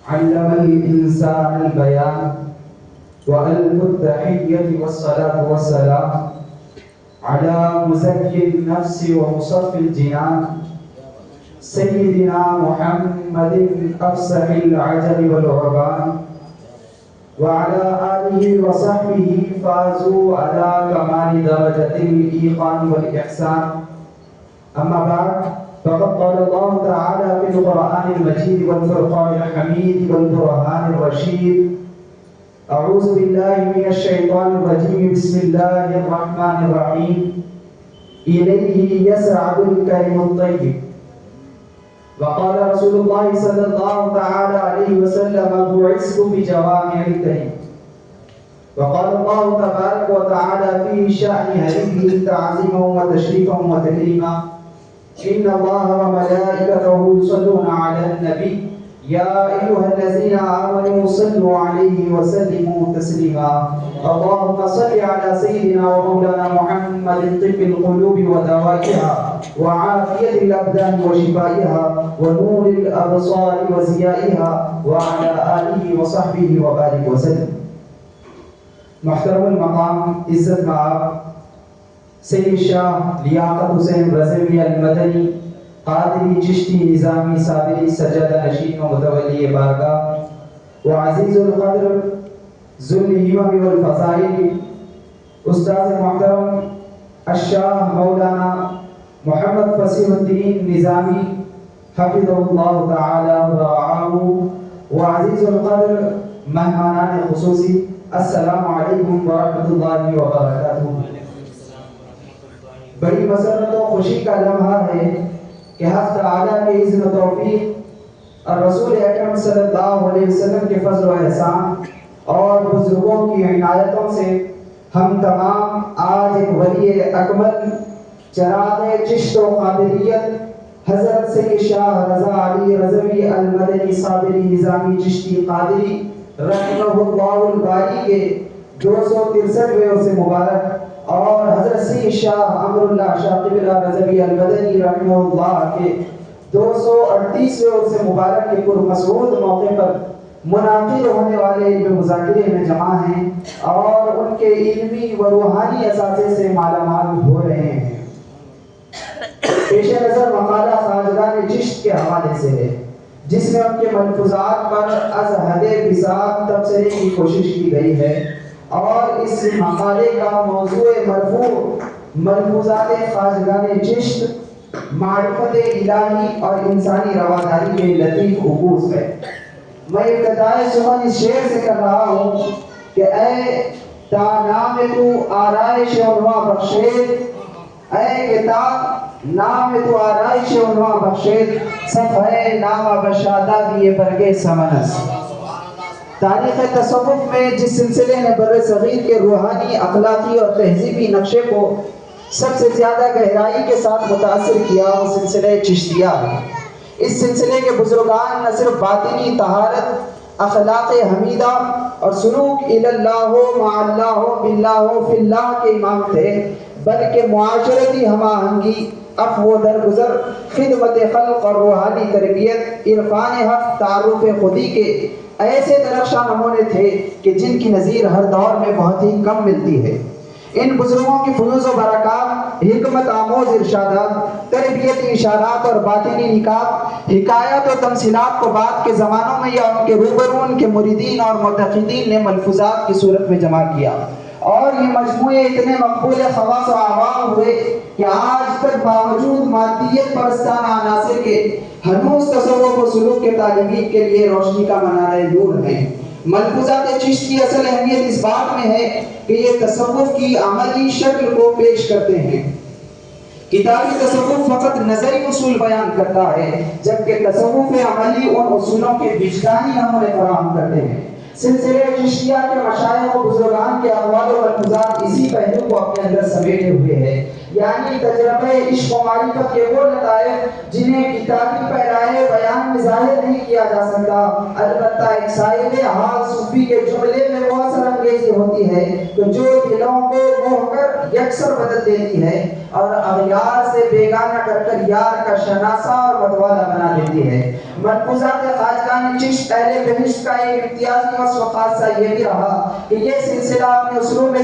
علم الإنسان البيان وألف التحية والصلاة والسلام على مزكي النفس ومصفي الجنان سيدنا محمد أفصح العجم والعربان وعلى آله وصحبه فازوا على كمال درجة الإيقان والإحسان. أما بعد، فقد قال الله تعالى في القرآن المجيد والفرقان الحميد والبرهان الرشيد: أعوذ بالله من الشيطان الرجيم، بسم الله الرحمن الرحيم. إليه يسعد الكلم الطيب. وقال رسول الله صلى الله تعالى عليه وسلم: بعثت بجوامع الكلم. وقال الله تبارك وتعالى في شأن هديه تعظيما وتشريفا وتكريما: إن الله وملائكته يصلون على النبي يا أيها الذين آمنوا صلوا عليه وسلموا تسليما. اللهم صل على سيدنا ومولانا محمد طب القلوب ودوائها وعافية الأبدان وشفائها ونور الأبصار وزيائها وعلى آله وصحبه وبارك وسلم. محترم المقام عزت مآب سید شاہ لیاقت حسین رضوی المدنی قادری چشتی نظامی صابری سجادہ نشین و متولی بارگاہ و عزیز القدر ذو الہمم والفضائل استاذ محترم الشاہ مولانا محمد فصیح الدین نظامی حفظہ اللہ تعالی و رعاہ و عزیز القدر مہمانان خصوصی، السلام علیکم ورحمۃ اللہ وبرکاتہ. بڑی مسرت و خوشی کا لمحہ ہے کہ حق تعالیٰ کے اذن و توفیق اور رسول اکرم صلی اللہ علیہ وسلم کے فضل و احسان اور بزرگوں کی عنایتوں سے ہم تمام آج ایک ولی اکمل چراغ چشت و قادریت حضرت سید شاہ رضا علی رضوی المدنی صابری نظامی چشتی قادری رحمہ اللہ الباری کے 263ویں عرس مبارک اور حضرت سید شاہ امر اللہ شاہ قبلہ رضوی المدنی رحمہ اللہ کے 238ویں عرس مبارک کے پرمسعود موقع پر منعقد ہونے والے علم مذاکرے میں جمع ہیں اور ان کے علمی و روحانی اثاثے سے مالا مال ہو رہے ہیں. پیش نظر مقالہ خواجگان چشت کے حوالے سے ہے، جس میں ان کے ملفوظات پر از حد بساط تبصرے کی کوشش کی گئی ہے، اور اس مقالے کا موضوع مرفوع ملفوظات خواجگان چشت، معرفت الہی اور انسانی رواداری کے لطیف عکوس ہے. میں ابتدائے سخن اس شعر سے کر رہا ہوں کہ اے تا نام تو آرائش عنواں بخشید، اے کتاب نام تو آرائش عنواں بخشید، صفحہ نامہ بشادہ دیے برگے سمنس. تاریخ تصوف میں جس سلسلے نے بر صغیر کے روحانی، اخلاقی اور تہذیبی نقشے کو سب سے زیادہ گہرائی کے ساتھ متاثر کیا وہ سلسلہ چشتیہ ہے. اس سلسلے کے بزرگان نہ صرف باطنی طہارت، اخلاق حمیدہ اور سلوک الی اللہ مع اللہ باللہ فی اللہ کے امام تھے، بلکہ معاشرتی ہم آہنگی، عفو و درگزر، خدمت خلق اور روحانی تربیت، عرفان حق، تعارف خودی کے ایسے درخشاں نمونے تھے کہ جن کی نظیر ہر دور میں بہت ہی کم ملتی ہے. ان بزرگوں کی فیوز و برکات، حکمت آموز ارشادات، تربیتی اشارات اور باطنی نکات، حکایات و تمثیلات کو بعد کے زمانوں میں یا ان کے روبرو ان کے مریدین اور معتقدین نے ملفوظات کی صورت میں جمع کیا، اور یہ مجموعے اتنے مقبول خواص و عوام ہوئے کہ آج تک باوجود مادیت پرستانہ عناصر کے ہنوز تصوف و سلوک کے طالبین کے لیے روشنی کا منارہ نور ہیں. ملفوظات چشت کی اصل اہمیت اس بات میں ہے کہ یہ تصوف کی عملی شکل کو پیش کرتے ہیں. کتابی تصوف فقط نظری اصول بیان کرتا ہے، جبکہ تصوف عملی ان اصولوں کے وجدانی نمونے فراہم کرتے ہیں. سلسلے چشتیہ کے مشائخ و بزرگان کے اقوال و ملفوظات اسی پہلو کو اپنے اندر سمیٹے ہوئے ہیں، یعنی تجربہ عشق و معرفت کے وہ لطائف جنہیں کتابی پیرائے بیان میں ظاہر نہیں کیا جا سکتا. البتہ ایک صاحب حال صوفی کے جملے میں وہ اثر انگیزی ہوتی ہے کہ جو دلوں کو موہ کر یکسر بدل دیتی ہے اور اغیار سے بیگانہ کر کر یار کا شناسہ اور متوالا بنا دیتی ہے. ملفوظات خواجگان چشت اہل بہشت کا ایک امتیازی وصف و خاصہ یہ بھی رہا کہ یہ سلسلہ اپنے اسلوب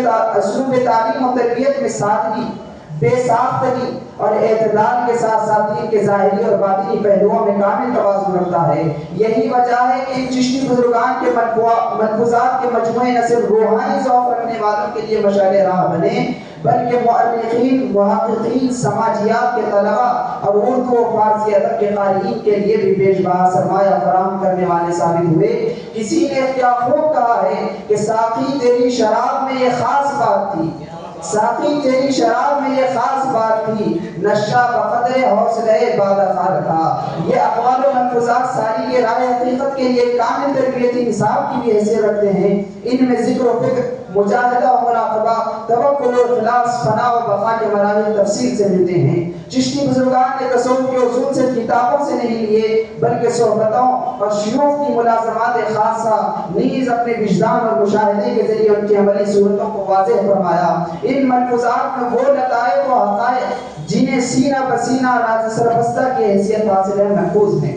تعلیم و تربیت میں سادگی، بے ساختگی اور اعتدال کے ساتھ ساتھ دین کے ظاہری اور باطنی پہلوؤں میں کامل توازن رکھتا ہے۔ یہی وجہ ہے کہ ان چشتی بزرگان کے ملفوظات کے مجموعے نہ صرف روحانی ذوق رکھنے والوں کے لیے مشعل راہ بنے، بلکہ مؤرخین، محققین، سماجیات کے طلباء اور اردو و فارسی ادب کے قارئین کے لیے بھی بیش بہا سرمایہ فراہم کرنے والے ثابت ہوئے۔ کسی نے کیا خوب کہا ہے کہ ساقی تیری شراب میں یہ خاص بات تھی، ساقی تیری شراب میں یہ خاص بات تھی، نشہ بقدر حوصلہ بادخار تھا۔ یہ اقوال و ملفوظات ساری کے رائے حقیقت کے لیے کامل تربیتی نصاب کی بھی حیثیت رکھتے ہیں۔ ان میں ذکر و فکر، مجاہدہ و مراقبہ، توکل و اخلاص، فنا و بقا کے مراحل تفصیل سے ملتے ہیں۔ چشتی بزرگان نے تصوف کے اصول سے کتابوں سے نہیں لیے، بلکہ صحبتوں اور شیوخ کی ملازمات خاصہ نیز اپنے وجدان اور مشاہدے کے ذریعے ان کی عملی صورتوں کو واضح فرمایا۔ ان ملفوظات میں وہ لطائف و حقائق جنہیں سینہ بسینہ راز سربستہ کی حیثیت حاصل ہے محفوظ ہیں۔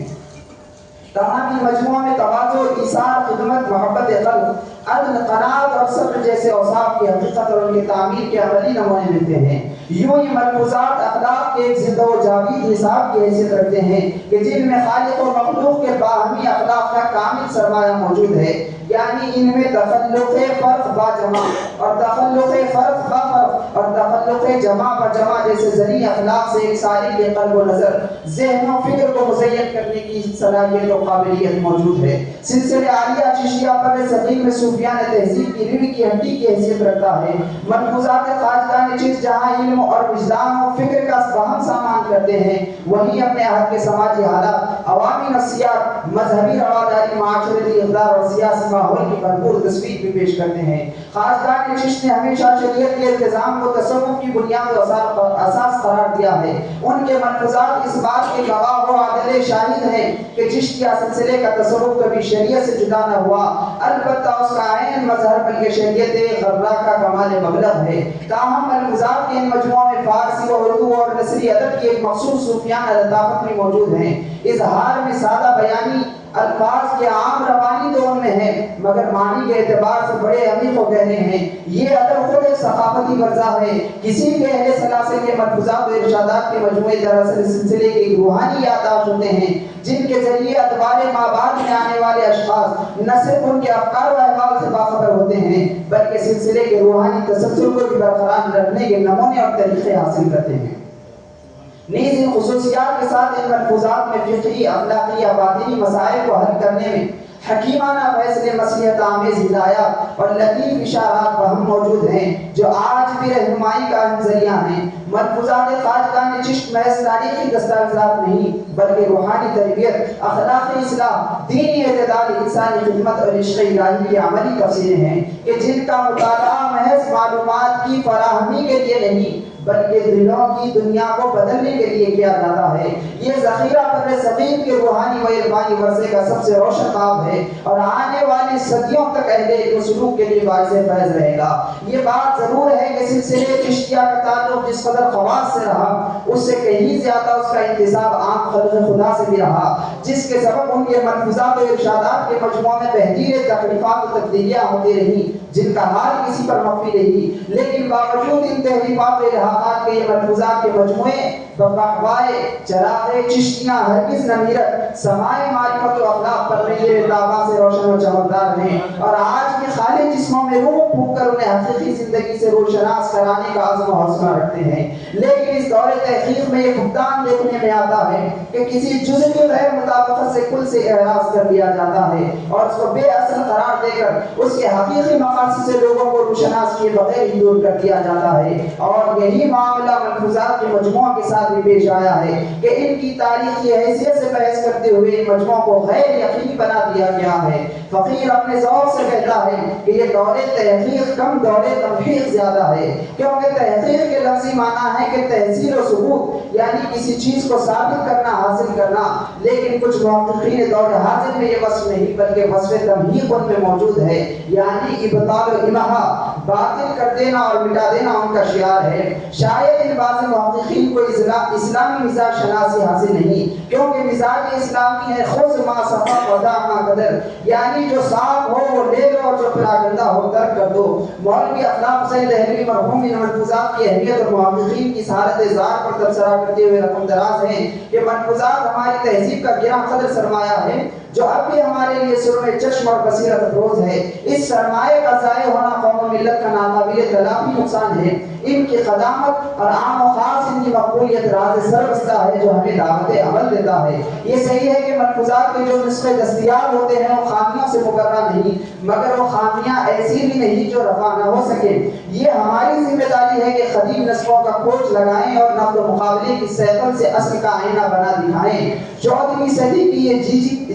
تمامی مجموعہ میں تواضع، ایثار، خدمت، محبت قلب، عدل، قناعت اور صبر جیسے اوصاف کی حقیقت اور ان کی تعمیر کے عملی نمونے ملتے ہیں۔ یوں یہ ملفوظات اخلاق کے ایک زندہ و جاوید حساب کی حیثیت رکھتے ہیں کہ جن میں خالق و مخلوق کے باہمی اخلاق کا کامل سرمایہ موجود ہے، یعنی ان میں تخلق فرق با جمع اور تخلق فرق با فرق اور تخلق جمع با جمع جیسے ذریع اخلاق سے ایک ساری کے قلب و نظر، ذہن و فکر کو مزین کرنے کی صلاحیت و قابلیت موجود ہے۔ سلسلہ عالیہ چشتیہ پر ثقیل میں صوفیان تہذیب کی ریڑھ کی ہڈی کی حیثیت رکھتا ہے۔ ملفوظات خواجگان چشت جہاں علم اور وجدان و فکر کا فہم سامان کرتے ہیں، وہیں اپنے حد کے سماجی حالات، عوامی نفسیات، مذہبی رواداری، معاشرتی اقدار اور سیاسی ماحول کی بھرپور تصویر بھی پیش کرتے ہیں۔ خواجگان چشت نے ہمیشہ شریعت کے التزام کو تصوف کی بنیاد و اساس قرار دیا ہے۔ ان کے ملفوظات اس بات کے گواہ و عادل شاہد ہیں کہ چشتیہ سلسلے کا تصوف کبھی شریعت سے جدا نہ ہوا، البتہ اس کا عین مظہر بلکہ شریعت غرہ کا کمال مبلغ ہے۔ تاہم ملفوظات کے ان مجموعوں میں فارسی و اردو اور نثری ادب کی ایک مخصوص صوفیانہ لطافت بھی موجود ہیں۔ اظہار میں سادہ بیانی، الفاظ کے عام روانی تو ان میں ہے، مگر معنی کے اعتبار سے بڑے عمیق و گہرے ہیں۔ یہ ادب خود ایک ثقافتی ورثہ ہے۔ کسی بھی اہل سلاسل کے ملفوظات و ارشادات کے مجموعے دراصل سلسلے کی روحانی یادداشت ہوتے ہیں، جن کے ذریعے ادوار مابعد میں آنے والے اشخاص نہ صرف ان کے افکار و احوال سے باخبر ہوتے ہیں، بلکہ سلسلے کے روحانی تسلسل کو بھی برقرار رکھنے کے نمونے اور طریقے حاصل کرتے ہیں۔ نیز ان خصوصیات کے ساتھ ان ملفوظات میں فقہی، اخلاقی یا باطنی مسائل کو حل کرنے میں حکیمانہ فیصلے، مصلحت آمیز ہدایات اور لطیف اشارات بہم موجود ہیں، جو آج بھی رہنمائی کا اہم ذریعہ ہیں۔ ملفوظات خواجگان چشت محض تاریخی دستاویزات نہیں، بلکہ روحانی تربیت، اخلاقی اصلاح، دینی اعتدال، انسانی خدمت اور عشق الہی کی عملی تفسیریں ہیں کہ جن کا مطالعہ محض معلومات کی فراہمی کے لیے نہیں، بلکہ دلوں کی دنیا کو بدلنے کے لیے کیا جاتا ہے۔ یہ ذخیرہ پر ثقیل کے روحانی و عرفانی ورثے کا سب سے روشن باب ہے اور آنے والی صدیوں تک اہل علم و سلوک کے لیے باعث فیض رہے گا۔ یہ بات ضرور ہے کہ سلسلے چشتیہ کا تعلق جس قدر خواص سے رہا، اس سے کہیں زیادہ اس کا انتساب عام خلق خدا سے بھی رہا، جس کے سبب ان کے ملفوظات و ارشادات کے مجموعہ میں بہترین تخلیفات و تبدیلیاں ہوتی رہیں، جن کا حال کسی پر مخفی نہیں، لیکن باوجود ان تحریفات و الحاقات کے یہ ملفوظات کے مجموعے بفحوائے چراغ چشتیاں ہرگز نہ میرت سمائے معرفت و اخلاق پر نیر تابہ سے روشن و چمکدار ہیں، اور آج بھی خالی جسموں میں روح پھونک کر انہیں حقیقی زندگی سے روشناس کرانے کا عزم و حوصلہ رکھتے ہیں۔ لیکن اس دور تحقیق میں یہ فقدان دیکھنے میں آتا ہے کہ کسی جزء کی غیر مطابقت سے کل سے اعراض کر دیا جاتا ہے اور اس کو بے اصل قرار دے کر اس کے حقیقی مقاصد سے لوگوں کو روشناس کیے بغیر ہی دور کر دیا جاتا ہے۔ اور یہی معاملہ ملفوظات کے مجموعوں کے ساتھ بھی پیش آیا ہے کہ ان کی تاریخی حیثیت سے بحث کرتے ہوئے ان مجموعوں کو غیر یقینی بنا دیا گیا ہے۔ فقیر اپنے ذوق سے کہتا ہے کہ یہ دور تحقیق کم دور تمحیق زیادہ ہے، کیونکہ تحقیق کے لفظی معنی ہے کہ تحصیل و ثبوت، یعنی کسی چیز کو ثابت کرنا، حاصل کرنا، لیکن کچھ محققین دور حاضر میں یہ وصف نہیں بلکہ وصف تمحیق ان میں موجود ہے، یعنی ابطال و امحا، باطل کر دینا اور مٹا دینا ان کا شعار ہے۔ شاید ان بعض محققین کو اسلامی مزاج شناسی حاصل نہیں، کیونکہ مزاج اسلامی ہے خذ ما سبق ودع ما قدر، یعنی جو صاف ہو وہ لے لو اور جو پراگندہ ہو ترک کر دو۔ مولوی اخلاق حسین دہلوی مرحوم ان ملفوظات کی اہمیت اور محققین کی سعادت زار پر تبصرہ کرتے ہوئے رقم دراز ہیں کہ ملفوظات ہماری تہذیب کا گراں قدر سرمایہ ہے جو اب بھی ہمارے لیے سرمے چشم اور بصیرت افروز ہے۔ اس سرمایہ کا ضائع ہونا قوم و ملت کا ناقابل تلافی نقصان ہے۔ ان کی قدامت اور عام و خاص ان کی مقبولیت راز سربستہ ہے جو ہمیں دعوت عمل دیتا ہے۔ یہ صحیح ہے کہ ملفوظات کے جو نسخے دستیاب ہوتے ہیں وہ خامیوں سے مبرہ نہیں، مگر وہ خامیاں ایسی بھی نہیں جو رفع نہ ہو سکے۔ یہ ہماری ذمہ داری ہے کہ قدیم نسخوں کا کھوج لگائیں اور نقد و مقابلے کی سیکل سے اصل کا آئینہ بنا دکھائیں۔ 14ویں صدی کی یہ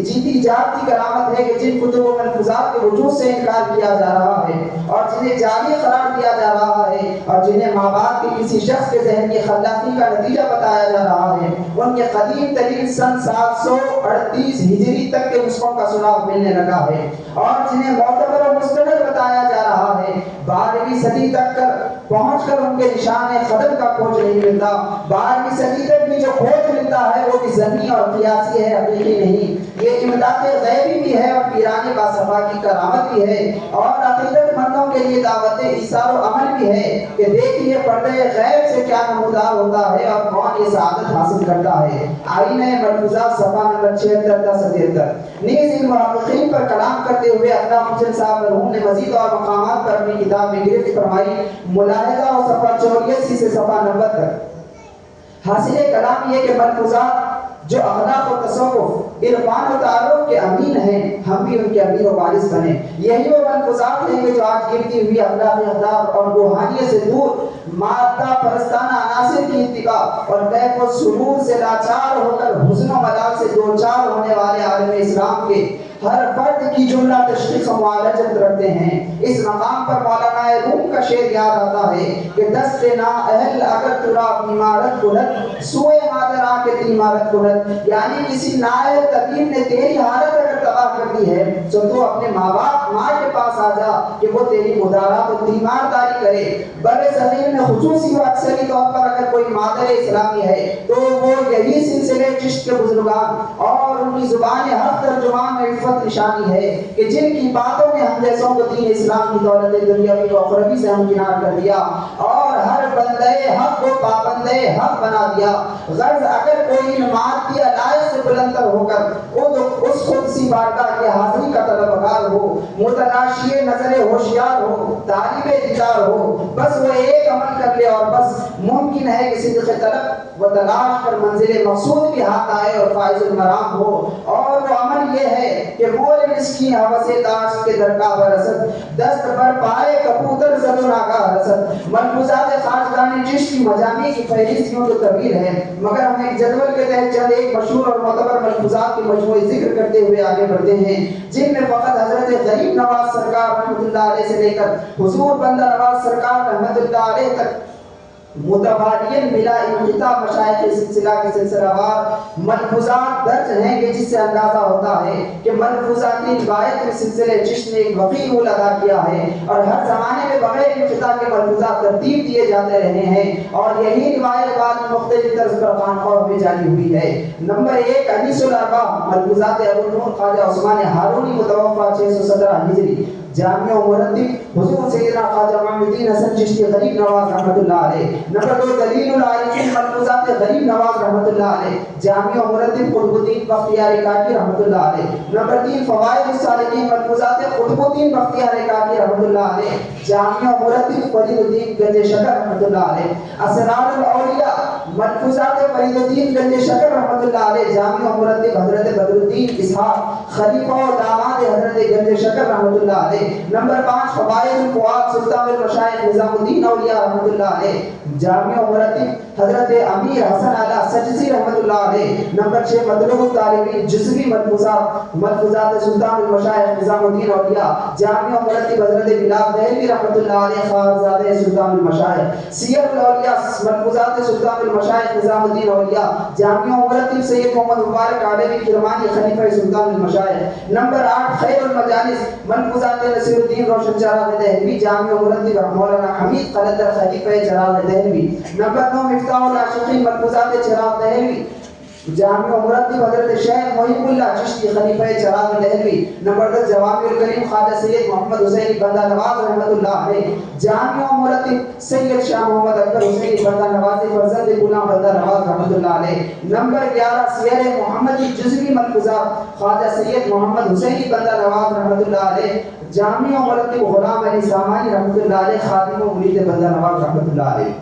جیتی جاگتی کرامت ہے کہ جن کتب و ملفوظات کے وجود سے انکار کیا جا رہا ہے اور جنہیں جعلی قرار دیا جا رہا ہے اور جنہیں مابعد کے کسی شخص کے ذہن کی خلاقی کا نتیجہ بتایا جا رہا ہے، ان کے قدیم ترین سن 738 ہجری تک کے نسخوں کا سراغ ملنے لگا ہے، اور جنہیں معتبر و مستند بتایا جا رہا ہے 12ویں صدی تک پہنچ کر ان کے نشان قدم کا کھوج نہیں ملتا۔ 12ویں صدی تک بھی جو کھوج ملتا ہے وہ بھی ظنی اور قیاسی ہے، حقیقی نہیں۔ یہ امداد غیبی بھی ہے اور پیرانے با صفا کی کرامت بھی ہے، اور عقیدت مندوں کے لیے دعوت ایثار و عمل بھی ہے کہ دیکھیے پردے غیب سے کیا نمودار ہوتا ہے اور کون یہ سعادت حاصل کرتا ہے۔ آئینہ ملفوظات صفحہ نمبر 76 تا 77۔ نیز ان محققین پر کلام کرتے ہوئے اقدام حسین صاحب مرحوم نے مزید اور مقامات پر اپنی کتاب میں گرفت فرمائی۔ ملاحظہ اور صفحہ 84 سے صفحہ 90 تک۔ حاصل کلام یہ کہ ملفوظات جو اخلاق و تصوف، عرفان و تعارف کے امین ہیں، ہم بھی ان کے امیر و وارث بنے۔ یہی وہ ملفوظات ہیں کہ جو آج گرتی ہوئی اخلاقی اہداف اور روحانیت سے دور مادہ پرستانہ عناصر کی اتباع اور کیف و سرور سے لاچار ہو کر حزن و ملال سے دوچار ہونے والے عالم اسلام کے ہر فرد کی جملہ تشخیص و معالجت رکھتے ہیں۔ اس مقام پر مولانا روم کا شعر یاد آتا ہے کہ دست نا اہل اگر ترا بیمارت کند سوئے مادر آ کے تیمارت کند، یعنی کسی نائب طبیب نے تیری حالت اگر تباہ کر دی ہے تو اپنے ماں باپ ماں کے پاس آ جا کہ وہ تیری مدارات و تیمارداری کرے۔ بر صغیر میں خصوصی و اکثری طور پر اگر کوئی مادر اسلامی ہے تو وہ یہی سلسلے چشت کے بزرگان اور ان کی زبان حق ترجمان میں عفت نشانی ہے کہ جن کی باتوں نے ہم جیسوں کو دین اسلام کی دولت دنیاوی و اخروی سے ہمکنار کر دیا اور ہر بندے حق کو پابندے حق بنا دیا۔ غرض اگر کوئی مادی علائق سے بلندر ہو کر اس قدسی بارگاہ کی حاضری کا طلبگار ہو، متلاشی نظر ہوشیار ہو، طالب دیدار ہو، بس وہ ایک عمل کر لے اور بس ممکن ہے کہ صدق طلب و تلاش پر منزل مقصود بھی ہاتھ آئے اور فائز المرام ہو، اور وہ عمل یہ ہے کہ مور مسکین حوث داشت کے درگاہ برسد دست بر پائے کبوتر زد و ناگاہ رسد۔ ملفوظات خواجگان چشت کی مجامع کی فہرست یوں تو طویل ہے، مگر ہم ایک جدول کے تحت چند ایک مشہور اور معتبر ملفوظات کی مجموعی ذکر کرتے ہوئے آگے بڑھتے ہیں، جن میں فقط حضرت غریب نواز سرکار رحمۃ اللہ علیہ سے لے کر حضور بندہ نواز سرکار رحمۃ اللہ علیہ تک متوالیاً بلا انقطاع مشائخ سلسلہ کے سلسلہ وار ملفوظات درج ہیں کہ جس سے اندازہ ہوتا ہے کہ ملفوظاتی روایت کے سلسلے چشت نے ایک وقی رول ادا کیا ہے اور ہر زمانے میں بغیر انقطاع کے ملفوظات ترتیب دیے جاتے رہے ہیں، اور یہی روایت بعد مختلف طرز پر خانقاہوں میں جاری ہوئی ہے۔ نمبر 1 انیس الاربعہ ملفوظات ابو النور خواجہ عثمان ہارونی متوفی 617 ہجری، جامع و مرتب حضور سیدنا خواجہ معین الدین حسن چشتی غریب نواز رحمۃ اللہ علیہ۔ نمبر 2 دلیل العارفین ملفوظات غریب نواز رحمۃ اللہ علیہ، جامع و مرتب قطب الدین بختیار کاکی رحمۃ اللہ علیہ۔ نمبر 3 فوائد الصالحین ملفوظات قطب الدین بختیار کاکی رحمۃ اللہ علیہ، جامع و مرتب فرید الدین گنج شکر رحمۃ اللہ علیہ۔ اسرار الاولیاء ملفوظات فرید الدین گنج شکر رحمۃ اللہ علیہ، جامع و مرتب حضرت بدر الدین اسحاق خلیفہ و داماد حضرت گنج شکر رحمۃ اللہ علیہ۔ نمبر 5 فوائد الفؤاد سلطان المشائخ نظام الدین اولیاء رحمۃ اللہ علیہ، جامع و مرتب حضرت امیر حسن علی سجزی رحمۃ اللہ علیہ۔ نمبر 6 مطلوب الطالبین جزوی ملفوظات سلطان المشائخ نظام الدین اولیاء، جامع و مرتب حضرت بلال دہلوی رحمۃ اللہ علیہ خواجہ سلطان المشائخ۔ سیر الاولیاء ملفوظات سلطان المشائخ نظام الدین اولیاء، جامع و مرتب سید محمد مبارک عالوی کرمانی خلیفہ سلطان المشائخ۔ نمبر 8 خیر المجالس ملفوظات نصیر الدین روشن چراغ دہلوی، جامع و مرتب مولانا حمید قلندر خلیفہ چراغ دہلوی۔ نمبر 9 مفتاح العاشقین ملفوظات چراغ دہلوی، جامع مرتب حضرت شیخ محب اللہ چشتی خلیفہ چراغ دہلوی، نمبر 10 جوامع الکلیم خواجہ سید محمد حسین بندہ نواز رحمۃ اللہ علیہ، جامع مرتب سید شاہ محمد اکبر حسین بندہ نواز فرزند غلام بندہ نواز رحمۃ اللہ علیہ، نمبر 11 سیر محمدی جزوی ملفوظات خواجہ سید محمد حسین بندہ نواز رحمۃ اللہ علیہ، جامع مرتب غلام علی سامانی رحمۃ اللہ علیہ، خادم و مرید بندہ نواز رحمۃ اللہ علیہ۔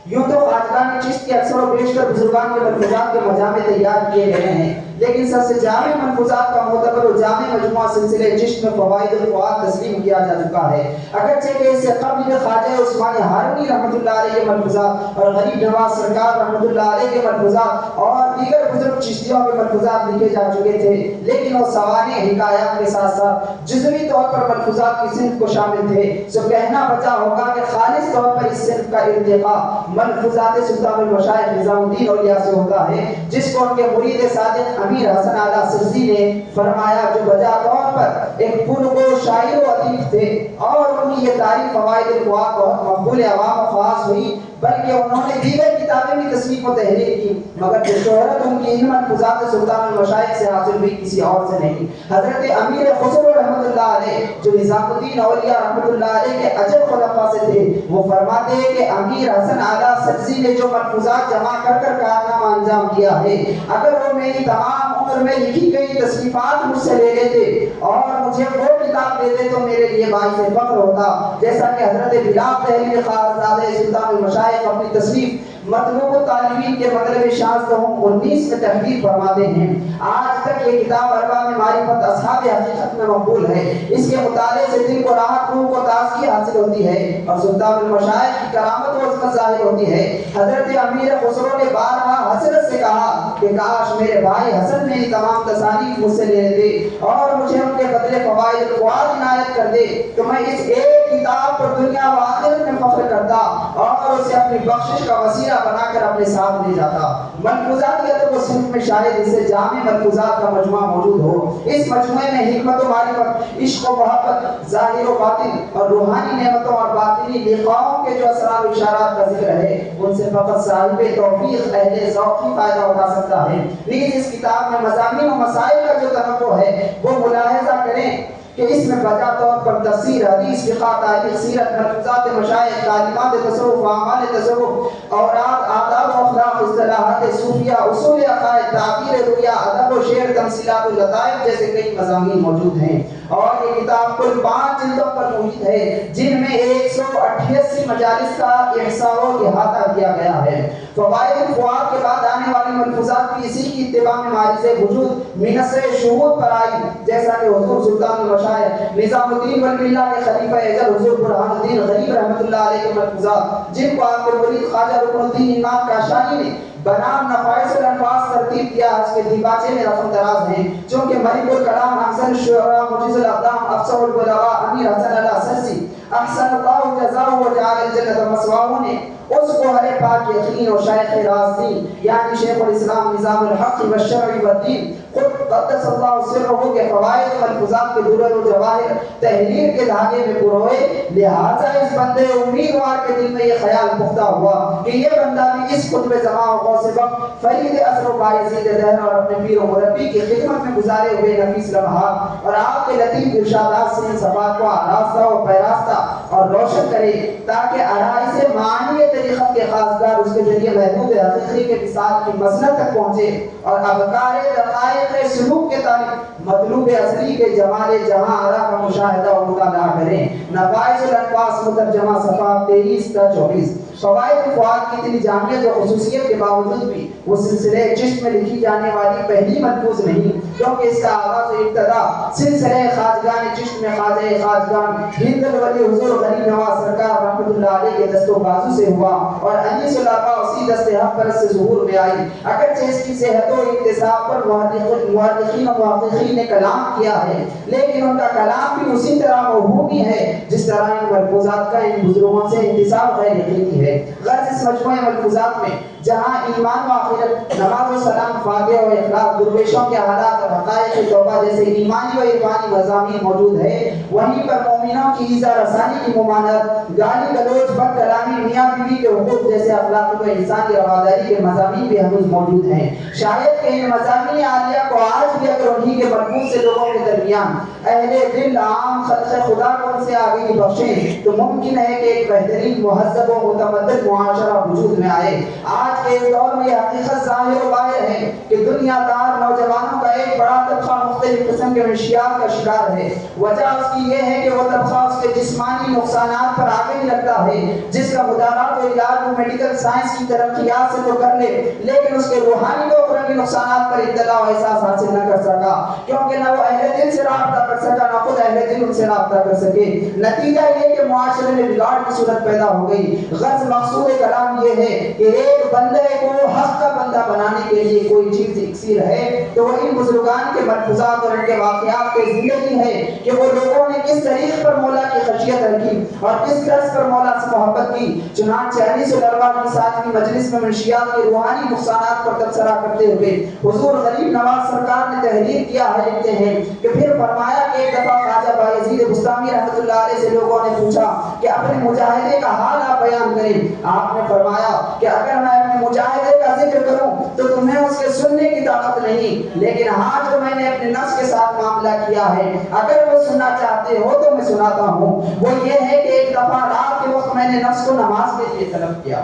یوں تو خواجگان چشت کے اکثر و بیشتر بزرگان کے ملفوظات کے مجامع تیار کیے گئے ہیں، لیکن سب سے جامع ملفوظات کا معتبر و جامع مجموعہ سلسلے چشت میں فوائد الفؤاد تسلیم کیا جا چکا ہے، اگرچہ کہ اس سے قبل میں خواجہ عثمان ہارونی رحمۃ اللہ علیہ کے ملفوظات اور غریب نواز سرکار رحمۃ اللہ علیہ کے ملفوظات اور دیگر بزرگ چشتیوں کے ملفوظات لکھے جا چکے تھے، لیکن وہ سوانح حکایات کے ساتھ ساتھ جزوی طور پر ملفوظات کی صنف کو شامل تھے، سو کہنا بچا ہوگا کہ خالص طور پر اس صنف کا ارتقاء ملفوظات سلطان المشائخ نظام الدین اولیاء سے ہوتا ہے، جس کو ان کے مرید صادق امیر حسن اعلیٰ سرسی نے فرمایا، جو بجا طور پر ایک پرگو شاعر و ادیب تھے، اور ان کی یہ تعریف فوائد الفؤاد بہت مقبول عوام و خاص ہوئی، بلکہ انہوں نے دیگر کتابیں بھی تصنیف و تحریر کی، مگر جو شہرت ان کی ان ملفوظات سلطان المشائخ سے حاصل ہوئی کسی اور سے نہیں۔ حضرت امیر خسرو رحمۃ اللہ علیہ جو نظام الدین اولیاء رحمۃ اللہ علیہ کے اجل خلفاء سے تھے، وہ فرماتے ہیں کہ امیر حسن اعلیٰ سرسی نے جو ملفوظات جمع کر کر کارنامہ انجام دیا ہے، اگر وہ میری تمام عمر میں لکھی گئی تصنیفات مجھ سے لے لیتے اور مجھے وہ کتاب دیتے تو میرے لیے باعث فخر ہوتا، جیسا کہ حضرت بلال دہلوی خواجہ سلطان المشائخ اپنی تصنیف مطلوب الطالبین کے مطلب شاذ 19 میں تحریر فرماتے ہیں۔ آج تک یہ کتاب ارباب معرفت اصحاب حقیقت میں مقبول ہے، اس کے مطالعے سے دل کو راحت، روح کو تازگی حاصل ہوتی ہے اور سلطان المشائخ کی کرامت و عظمت ظاہر ہوتی ہے۔ حضرت امیر خسرو نے بارہا حسرت سے کہا کہ کاش میرے بھائی حسن میری تمام تصانیف مجھ سے لے لیتے اور مجھے ان کے بدلے فوائد الفؤاد عنایت کر دے، تو میں اس ایک کتاب پر دنیا و آخرت میں فخر کرتا اور اسے اپنی بخشش کا وسیلہ بنا کر اپنے ساتھ لے جاتا۔ ملفوظات یا تو وہ صنف میں شاید اس سے جامع ملفوظات کا مجموعہ موجود ہو، اس مجموعے میں حکمت و معرفت، عشق و محبت، ظاہر و باطن اور روحانی نعمتوں اور باطنی لقاؤں کے جو اسرار و اشارات کا ذکر ہے، ان سے فقط صاحب توفیق اہل ذوق ہی فائدہ اٹھا سکتا ہے۔ لیکن اس کتاب میں مضامین و مسائل کا جو تنوع ہے وہ ملاحظہ کریں کہ اس میں بجا طور پر تفسیر، حدیث، فقہ، تاریخ، سیرت، ملفوظات مشائخ، تعلیمات تصوف، اعمال تصوف، اوراد، آداب و اخلاق، اصطلاحات صوفیہ، اصول عقائد، تعبیر رؤیا، ادب و شعر، تمثیلات و لطائف جیسے کئی مضامین موجود ہیں، اور یہ کتاب کل 5 جلدوں پر محیط ہے، جن میں 188 مجالس کا احصاء و احاطہ کیا گیا ہے۔ فوائد الفؤاد کے بعد آنے والی ملفوظات بھی اسی کی اتباع میں معرض وجود منصر شہود پر آئی، جیسا کہ حضور سلطان المشائخ نظام الدین ولی اللہ کے خلیفہ اجل حضور برہان الدین غریب رحمۃ اللہ علیہ کے ملفوظات، جن کو آپ کے مرید خواجہ رکن الدین امام کاشانی نے بنام نفائس الانفاس ترتیب کیا، اس کے دیباچے میں رقم دراز ہیں، چونکہ ملک الکلام، احسن الشعراء، معجز الاقدام، افصح البلغاء، امیر حسن اعلیٰ سرسی احسن اللہ جزاہ و جعل الجنت مثواہ نے اس کو ہر پاک یقین و شیخ راز دین یعنی شیخ الاسلام نظام الحق و الشرع والدین خود قدس اللہ سرہ کے فوائد ملفوظات کے درر و جواہر تحریر کے دھاگے میں پروئے، لہٰذا اس بندے امیدوار کے دل میں یہ خیال پختہ ہوا کہ یہ بندہ بھی اس قطب زمان و غوث وقت فرید اثر و بایزید دہر اور اپنے پیر و مربی کی خدمت میں گزارے ہوئے نفیس لمحات اور آپ کے لطیف ارشادات سے ان صفات کو آراستہ و پیراستہ اور روشن کرے، تاکہ آرائش معنی طریقت کے خاصگار اس کے ذریعے محبوب حقیقی کے وصال کی مسند تک پہنچے اور ابکار دقائق سلوک کے تعلق مطلوب اصلی کے جمال جہاں آرا کا مشاہدہ اور مطالعہ کریں۔ نفائس الانفاس مترجمہ صفحہ 23 تا 24۔ فوائد الفؤاد کی اتنی جامعیت و خصوصیت کے باوجود بھی وہ سلسلے چشت میں لکھی جانے والی پہلی ملفوظ نہیں، کیونکہ اس کا آغاز و ابتدا سلسلے خواجگان چشت میں خواجہ خواجگان ہند الولی حضور غریب نواز سرکار رحمۃ اللہ علیہ کے دست و بازو سے ہوا اور انیس الابا اسی دست حق پرست سے ظہور میں آئی۔ اگرچہ اس کی صحت و انتصاب پر مؤرخین و محققین نے کلام کیا ہے، لیکن ان کا کلام بھی اسی طرح موہومی ہے جس طرح ان ملفوظات کا ان بزرگوں سے انتصاب غیر یقینی ہے۔ غرض اس مجموعہ ملفوظات میں جہاں ایمان و آخرت، نماز و سلام، فاتحہ و اخلاق، درویشوں کے حالات اور حقائق توبہ جیسے ایمانی و عرفانی مضامین موجود ہے، وہیں پر مومنوں کی ایذا رسانی کی ممانعت، گالی گلوچ، بد کلامی، میاں بیوی کے حقوق جیسے اخلاق و انسانی رواداری کے مضامین بھی ہنوز موجود ہیں۔ شاید کہ ان مضامین عالیہ کو آج بھی اگر انہی کے مضمون سے لوگوں کے درمیان اہل دل عام خلق خدا کو ان سے آگے بخشیں تو ممکن ہے کہ ایک بہترین مہذب و متمدن معاشرہ وجود میں آئے۔ آج کے اس دور میں یہ حقیقت ظاہر و باہر ہے کہ دنیا دار نوجوانوں کا ایک بڑا طبقہ مختلف قسم کے منشیات کا شکار ہے۔ وجہ اس کی یہ ہے کہ وہ طبقہ اس کے جسمانی نقصانات پر آگے نہیں لگتا ہے، جس کا مدارات و علاج و میڈیکل سائنس کی ترقیات سے تو کر لے، لیکن اس کے روحانی و اخروی نقصانات پر اطلاع و احساس حاصل نہ کر سکا، کیونکہ نہ وہ اہل دل سے رابطہ کر سکا، نہ خود اہل دل ان سے رابطہ کر سکے۔ نتیجہ یہ کہ معاشرے میں بگاڑ کی صورت پیدا ہو گئی۔ غرض مقصود کلام یہ ہے کہ ایک بندے کو حق کا بندہ بنانے کے لیے کوئی چیز اکسیر ہے تو وہ ان بزرگان کے ملفوظات اور ان کے واقعات کی زندگی ہے کہ وہ لوگوں نے کس طریق پر مولا کی خشیت رکھی اور کس طرز پر مولا سے محبت کی۔ چنانچہ انیس الارواح کی ساتویں مجلس میں منشیات کے روحانی نقصانات پر تبصرہ کرتے ہوئے حضور غریب نواز سرکار نے تحریر کیا ہے، لکھتے ہیں کہ پھر فرمایا کہ ایک دفعہ خواجہ بایزید بستامی رحمۃ اللہ علیہ سے لوگوں نے پوچھا کہ اپنے مجاہدے کا حال آپ بیان کریں۔ آپ نے فرمایا کہ اگر میں اپنے مجاہدے کا ذکر کروں تو تمہیں اس کے سننے کی طاقت نہیں، لیکن ہاں جو میں نے اپنے نفس کے ساتھ معاملہ کیا ہے اگر وہ سننا چاہتے ہو تو میں سناتا ہوں۔ وہ یہ ہے کہ ایک دفعہ رات کے وقت میں نے نفس کو نماز کے لیے طلب کیا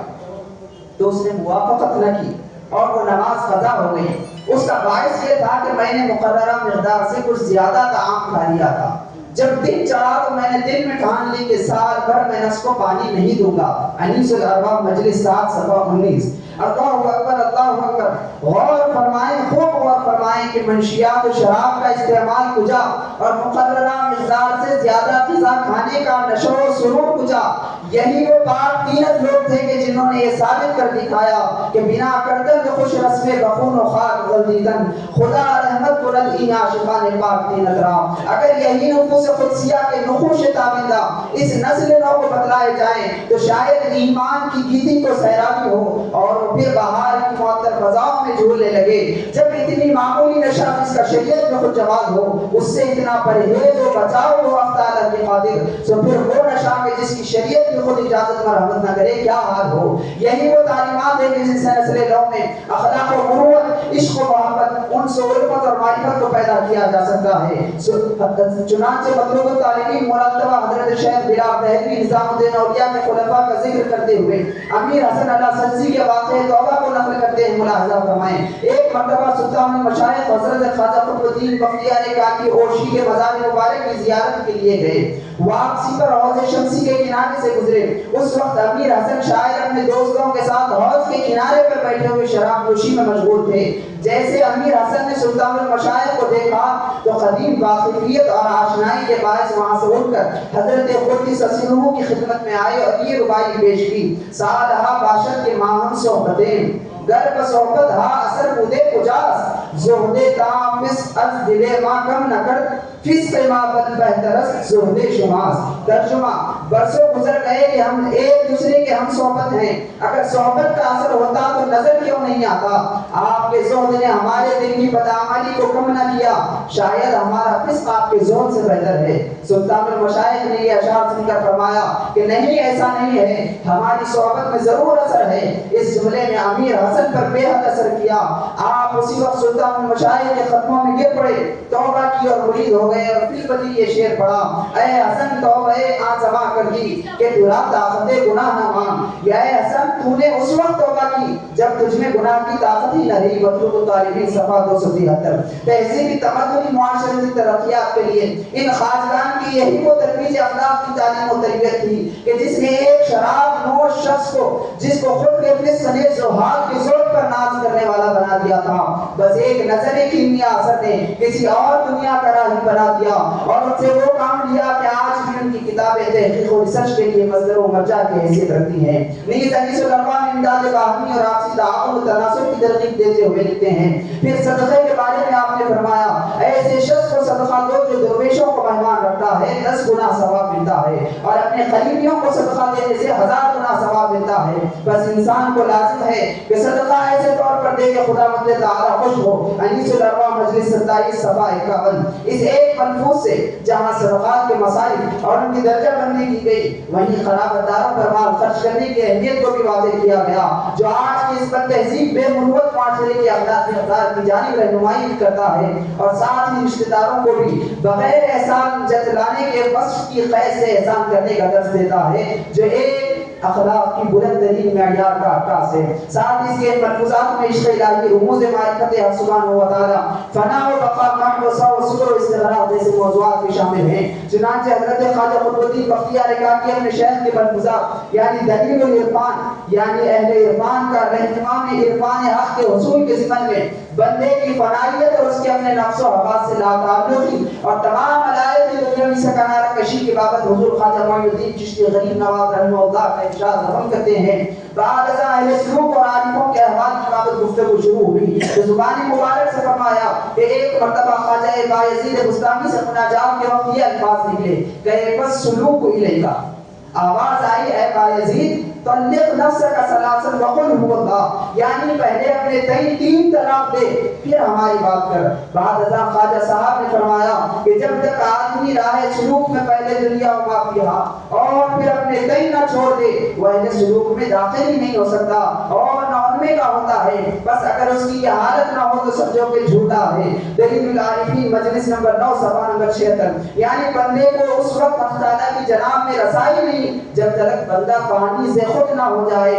تو اس نے موافقت نہ کی اور وہ نماز قضا ہو گئی۔ اس کا باعث یہ تھا کہ میں نے مقررہ مقدار سے کچھ زیادہ طعام کھا لیا تھا۔ جب دن چڑھا تو میں نے دل میں ٹھان لی کہ سال بھر میں نفس کو پانی نہیں دوں گا۔ انیس الارواح مجلس 7 صفحہ 19۔ اللہ اکبر اللہ اکبر۔ غور فرمائیں، خوب غور فرمائیں کہ منشیات و شراب کا استعمال کجا اور مقررہ مقدار سے زیادہ غذا کھانے کا نشو و سرور کجا۔ یہی وہ پاک تینت لوگ تھے کہ جنہوں نے یہ ثابت کر دکھایا کہ بنا کردن خوش رسم بخون و خاک غلطیتن خدا رحمت کرد این عاشقان پاک تینت را۔ اگر یہی نفوس قدسیہ کے نقوش تابندہ اس نسل نو کو بتلائے جائیں تو شاید ایمان کی گیتی کو سیرابی ہو اور پھر بہار کی معطر فضاؤں میں جھولنے لگے۔ جب اتنی معمولی نشہ جس کا شریعت میں خود جواز ہو، اس سے اتنا پرہیز و بچاؤ ہو افطار کی خاطر، تو پھر وہ نشہ کے جس کی شریعت میں خود اجازت مرحمت نہ کرے کیا حال ہو۔ یہی وہ تعلیمات ہے جس سے نسل نو میں اخلاق و مروت، عشق و محبت، انس و الفت اور معرفت کو پیدا کیا جا سکتا ہے۔ چنانچہ مطلوب التعلیمین مرتبہ حضرت شیخ بلال دہلوی نظام الدین اولیاء کے خلفاء کا ذکر کرتے ہوئے امیر حسن اللہ سنسی کے واقعے توبہ کو نقل کرتے ہیں، ملاحظہ فرمائیں۔ ایک مرتبہ سلطان المشائخ حضرت خواجہ قطب الدین بختیار کاکی اوشی کے مزار مبارک کی زیارت کے لیے گئے۔ واپسی پر حوض شمسی کے کنارے سے گزرے۔ اس وقت امیر حسن شاعر اپنے دوستوں کے ساتھ حوض کے کنارے پر بیٹھے ہوئے شراب نوشی میں مشغول تھے۔ جیسے امیر حسن نے سلطان المشائخ کو دیکھا تو قدیم واقفیت اور آشنائی کے باعث وہاں سے اٹھ کر حضرت قدس سسنو کی خدمت میں آئے اور یہ ربائی پیش کی۔ سالہا باشد کے ماہم صحبتیں گر صحبت ہا اثر بودے کجاس زہد تامس از دل ما کم نکر فسق ما بن بہترس زہد شماس۔ ترجمہ: برسوں گزر گئے کہ ہم ایک دوسرے کے ہم صحبت ہیں، اگر صحبت کا اثر ہوتا تو نظر کیوں نہیں آتا؟ آپ کے زہد نے ہمارے دل کی بدعملی کو کم نہ کیا، شاید ہمارا فسق آپ کے زہد سے بہتر ہے۔ سلطان المشائخ نے یہ اشعار سن کر فرمایا کہ نہیں، ایسا نہیں ہے، ہماری صحبت میں ضرور اثر ہے۔ اس جملے نے امیر حسن پر بے حد اثر کیا۔ آپ اسی وقت سلطان المشائخ کے قدموں میں گر پڑے، توبہ کی اور مرید ہو گئے اور فی البدی یہ شعر پڑھا: اے حسن توبہ آزما کر دی کہ ترا طاقت گناہ نہ مان۔ یا اے حسن تو نے اس وقت توبہ کی جب تجھ میں گناہ کی طاقت ہی نہ رہی۔ مطلوب الطالبین صفحہ 273۔ تہذیبی تمدنی معاشرتی ترقیات کے لیے ان خواجگان کی یہی وہ ترویج اخلاق کی تعلیم و تربیت تھی کہ جس نے ایک شراب نوش شخص کو، جس کو خود کے اپنے سنے زہاد کی ضرورت پر ناز کرنے والا بنا دیا تھا، بس ایک نظر کیمیا اثر نے کسی اور دنیا کا راہی بنا دیا اور ان سے وہ کام لیا کہ آج بھی ان کی کتابیں تحقیق و ریسرچ کے لیے مصدر و مرجع کی حیثیت رکھتی ہیں۔ نیز انیس الارواح میں امداد باہمی اور آپسی تعاون و تناسب کی ترغیب دیتے ہوئے لکھتے ہیں۔ پھر صدقے کے بارے میں آپ نے فرمایا: ایسے شخص کو صدقہ دو جو درویشوں کو مہمان رکھتا ہے، 10 گنا ثواب ملتا ہے، اور اپنے اپنے قریبیوں کو صدقہ دینے سے 1000 گنا ثواب ملتا ہے۔ بس انسان کو لازم ہے کہ صدقہ ایسے طور پر دے کہ خدا مند تعالیٰ خوش ہو۔ انیس الارواح مجلس 27 صفحہ 51۔ اس ایک منفوس سے جہاں صدقات کے مصارف اور ان کی درجہ بندی کی گئی، وہیں خرابتداروں پر مال خرچ کرنے کی اہمیت کو بھی واضح کیا گیا، جو آج کی اس بد تہذیب بے مروت معاشرے کی اخلاقی رفتار کی جانب رہنمائی کرتا ہے، اور ساتھ ہی رشتہ داروں کو بھی بغیر احسان جتلانے کے وصف کی قید سے احسان کرنے کا درس دیتا ہے، جو ایک اخلاق کی بلند ترین معیار کا عکاس ہے۔ ساتھ اس کے ملفوظات میں عشق الہی، رموز معرفت حق سبحانہ و تعالی، فنا و بقا، محو و سو و سکر و استغراق جیسے موضوعات بھی شامل ہیں۔ چنانچہ حضرت خواجہ قطب الدین بختیار کاکی اپنے شیخ کے ملفوظات یعنی دلیل العرفان، یعنی اہل عرفان کا رہنما عرفان حق کے حصول کے ضمن میں بندے کی فنائیت اور اس کے اپنے نفس و حواس سے لاتعلقی اور تمام علائق کی دنیاوی سے کنارہ کشی کے بابت حضور خواجہ معین الدین چشتی غریب نواز رحمہ اللہ کا ارشاد رقم کرتے ہیں۔ بعد ازاں اہل سلوک اور عارفوں کے احوال کی بابت گفتگو شروع ہوئی تو زبان مبارک سے فرمایا کہ ایک مرتبہ خواجہ بایزید بستامی سے مناجات کے وقت یہ الفاظ نکلے کہ فالسلوک الیک، آواز آئی اے بایزید طلق نفس کا سلاسل وقل هو اللہ، یعنی پہلے اپنے تئیں 3 طلاق دے پھر ہماری بات کر۔ بعد ازاں خواجہ صاحب نے فرمایا کہ جب تک آدمی راہ سلوک میں پہلے دنیا و مافیہ اور پھر اپنے تئیں نہ چھوڑ دے وہ اہل سلوک میں داخل ہی نہیں ہو سکتا اور نہ ان میں کا ہوتا ہے۔ بس اگر اس کی یہ حالت نہ ہو تو سمجھو کہ جھوٹا ہے۔ دلیل العارفین مجلس نمبر 9 صفحہ نمبر 76۔ یعنی بندے کو اس وقت حق تعالیٰ کی جناب میں رسائی نہیں جب تک بندہ پانی سے خود نہ ہو جائے۔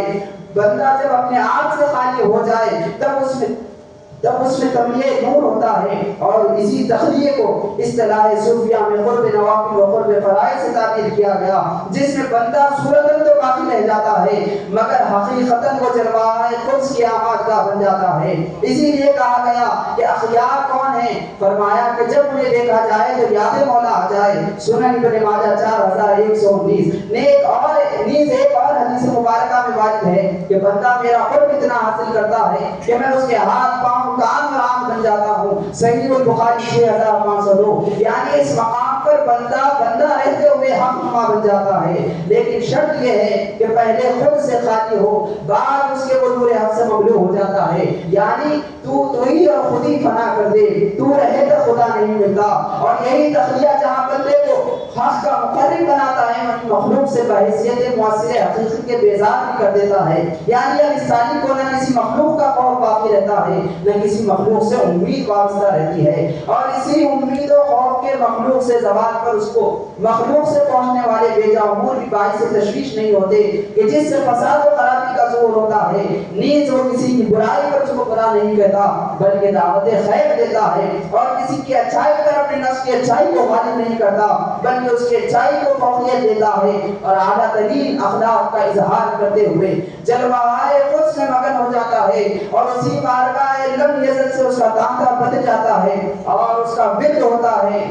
بندہ جب اپنے آپ سے خالی ہو جائے تب اس میں تملیہ نور ہوتا ہے، اور اسی تخلیے کو اصطلاح صوفیہ میں قرب نوافل و قرب فرائض سے تعبیر کیا گیا، جس میں بندہ صورتاً تو باقی رہ جاتا ہے مگر حقیقتاً وہ جلوہ قدس کی آماد کا بن جاتا ہے۔ اسی لیے کہا گیا کہ اخیار کون ہیں؟ فرمایا کہ جب انہیں دیکھا جائے تو یاد مولا آ جائے۔ سنن ابن ماجہ 4119۔ نیز ایک اور حدیث مبارکہ میں وارد ہے کہ بندہ میرا قرب اتنا حاصل کرتا ہے کہ میں اس کے ہاتھ پاؤں کان اور آنکھ بن جاتا ہوں۔ صحیح البخاری 6502۔ یعنی اس مقام پر بندہ رہتے ہوئے حق نما بن جاتا ہے، لیکن شرط یہ ہے کہ پہلے خود سے خالی ہو، بعد اس کے وہ نور حق سے مملو ہو جاتا ہے۔ یعنی تو ہی اور خود ہی فنا کر دے، تو رہے تو خدا نہیں ملتا۔ اور یہی تخلیہ جہاں بندے کو حق کا مقرب بناتا ہے مخلوق سے بحیثیت مؤثر حقیقت کے بیزار بھی کر دیتا ہے۔ یعنی اب اس سالک کو نہ کسی مخلوق کا خوف باقی رہتا ہے نہ کسی مخلوق سے امید وابستہ رہتی ہے، اور اسی امید و خوف کے مخلوق سے زوال پر اس کو مخلوق سے پہنچنے والے بیجا امور بھی باعث تشویش نہیں ہوتے کہ جس سے فساد و خرابی کا ظہور ہوتا ہے۔ نیز وہ کسی کی برائی پر اس کو برا نہیں کہتا بلکہ دعوت خیر دیتا ہے، اور کسی کی اچھائی پر اپنے نفس کی اچھائی کو غالب نہیں کرتا بلکہ اس کی اچھائی کو فوقیت دیتا ہے، اور اعلیٰ ترین اخلاق کا اظہار کرتے ہوئے جلوہ قدس میں مگن ہو جاتا ہے، اور اسی بارگاہ لم یزل سے اس کا تانتا بدل جاتا ہے، اور اس کا ورد ہوتا ہے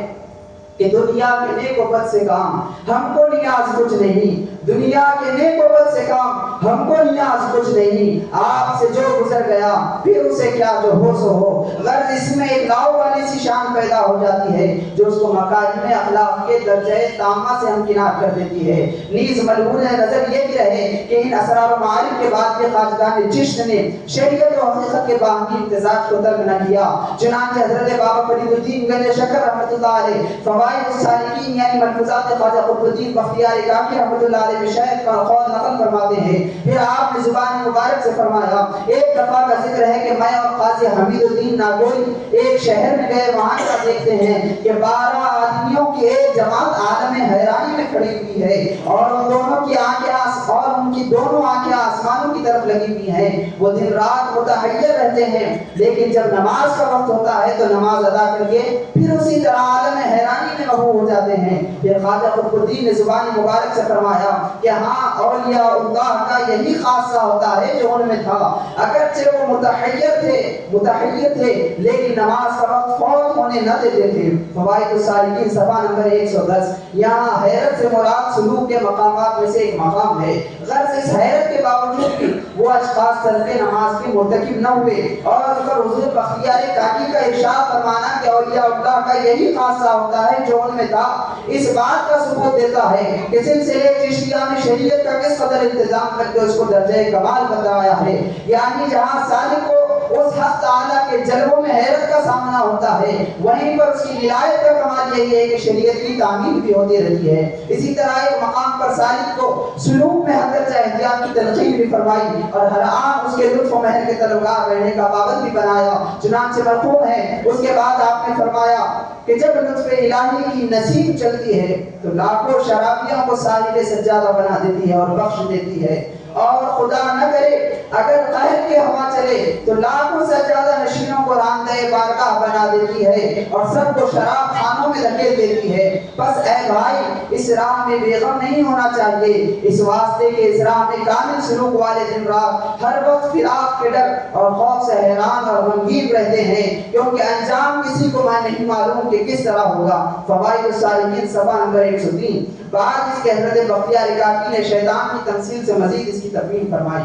کہ دنیا کے نیک و بد سے کام ہم کو نیاز کچھ نہیں، دنیا کے نیک و بد سے کام ہم کو نیاز کچھ نہیں، آپ سے جو گزر گیا پھر اسے کیا جو ہو سو ہو۔ غرض اس میں ایک لاؤ والی سی شان پیدا ہو جاتی ہے جو اس کو مکارم اخلاق کے درجہ تامہ سے ہمکنار کر دیتی ہے۔ نیز ملحوظ نظر یہ بھی رہے کہ ان اسرار و معارف کے بعد کے خواجگان چشت نے شریعت و حقیقت کے باہمی امتزاج کو ترک نہ کیا، چنانچہ حضرت بابا فرید الدین گنج شکر رحمۃ اللہ علیہ فوائد السالکین یعنی ملفوظات خواجہ قطب الدین بختیار کاکی رحمۃ اللہ علیہ میں شیخ کا قول نقل فرماتے ہیں۔ پھر آپ نے زبان مبارک سے فرمایا ایک دفعہ کا ذکر ہے کہ میں اور قاضی حمید الدین ناگوئی ایک شہر میں گئے، وہاں کا دیکھتے ہیں کہ 12 آدمیوں کی ایک جماعت عالم حیرانی میں کھڑی ہوئی ہے، اور ان دونوں کی آنکھیں ان کی دونوں آنکھیں آسمانوں کی طرف لگی ہوئی ہیں۔ وہ دن رات متحیر رہتے ہیں، لیکن جب نماز کا وقت ہوتا ہے تو نماز ادا کر کے پھر اسی طرح عالم حیرانی میں مغرور ہو جاتے ہیں۔ پھر خواجہ قطب الدین نے زبان مبارک سے فرمایا کہ ہاں اولیاء اللہ کا یہی خاصہ ہوتا ہے جو ان میں تھا، اگرچہ وہ متحیر تھے لیکن نماز کا وقت فوت ہونے نہ دیتے تھے۔ فوائد السالکین صفحہ نمبر 110۔ یہاں حیرت سے مراد سلوک کے مقامات میں سے ایک مقام ہے۔ غرض اس حیرت کے باوجود بھی وہ اشخاص ترک نماز کے مرتکب نہ ہوئے، اور اس پر حضور بختیار کاکی کا ارشاد فرمانا کہ اولیاء اللہ کا یہی خاصہ ہوتا ہے جو ان میں تھا، اس بات کا ثبوت دیتا ہے کہ سلسلے چشتیہ میں شریعت کا کس قدر انتظام کر کے اس کو درجہ کمال بتایا ہے. یعنی جہاں سالک کو اس حق تعالیٰ کے جلووں میں حیرت کا سامنا ہوتا ہے، وہیں پر اس کی ولایت کا کمال یہی ہے کہ شریعت کی تعمیر بھی ہوتی رہتی ہے. اسی طرح ایک مقام پر سالک کو سلوک میں حد درجہ احتیاط کی تلقین بھی فرمائی اور ہر آن اس کے لطف و مہر کے طلبگار رہنے کا پابند بھی بنایا. چنانچہ مرحوم ہے اس کے بعد آپ نے فرمایا کہ جب لطف الہی کی نسیم چلتی ہے تو لاکھوں شرابیوں کو ساحل سجادہ بنا دیتی ہے اور بخش دیتی ہے، اور خدا نہ کرے اگر قہر کی ہوا چلے تو لاکھوں سجادہ نشینوں کو راندہ بارگاہ بنا دیتی ہے اور سب کو شراب خانوں میں دھکیل دیتی ہے. بس اے بھائی، اس راہ میں بے غم نہیں ہونا چاہیے، اس واسطے کہ اس راہ میں کامل سلوک والے دن رات ہر وقت فراق کے ڈر اور خوف سے حیران اور غمگین رہتے ہیں، کیونکہ انجام کسی کو میں نہیں معلوم کہ کس طرح ہوگا. فوائد الصالحین صفحہ نمبر 103. بعد اس کے حضرت بختیار رکاتی نے شیطان کی تمثیل سے مزید اس کی تفہیم فرمائی.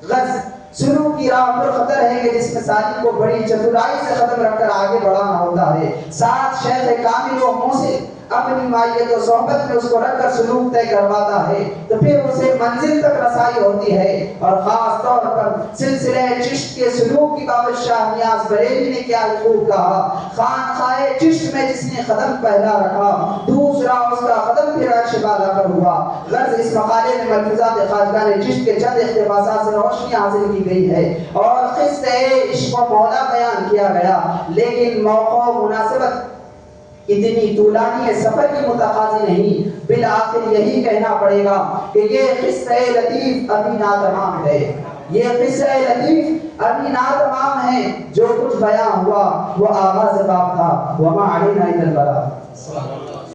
غرض سلوک کی راہ پر خطر ہے کہ جس میں سالک کو بڑی چترائی سے قدم رکھ کر آگے بڑھانا ہوتا ہے. ساتھ شیخ کامل و موسر اپنی مائیت و صحبت میں اس کو رکھ کر سلوک طے کرواتا ہے تو پھر اسے منزل تک رسائی ہوتی ہے. اور خاص طور پر سلسلہ چشت کے سلوک کی بابت شاہ نیاز بریلوی نے کیا خوب کہا: خانقاہ چشت میں جس نے قدم پہلا رکھا دوسرا اس کا قدم پھر عرش بالا پر ہوا. غرض اس مقالے میں ملفوظات خواجگان چشت کے چند اقتباسات سے روشنی حاصل کی گئی ہے اور قصہ عشق و مولا بیان کیا گیا، لیکن موقع و مناسبت اتنی طولانی سفر کی متقاضی نہیں. بالآخر یہی کہنا پڑے گا کہ یہ قصہ لطیف ابھی ناتمام ہے. یہ قصہ لطیف ابھی ناتمام ہے. جو کچھ بیان ہوا وہ آغاز باب تھا. وما علینا الا البلاغ.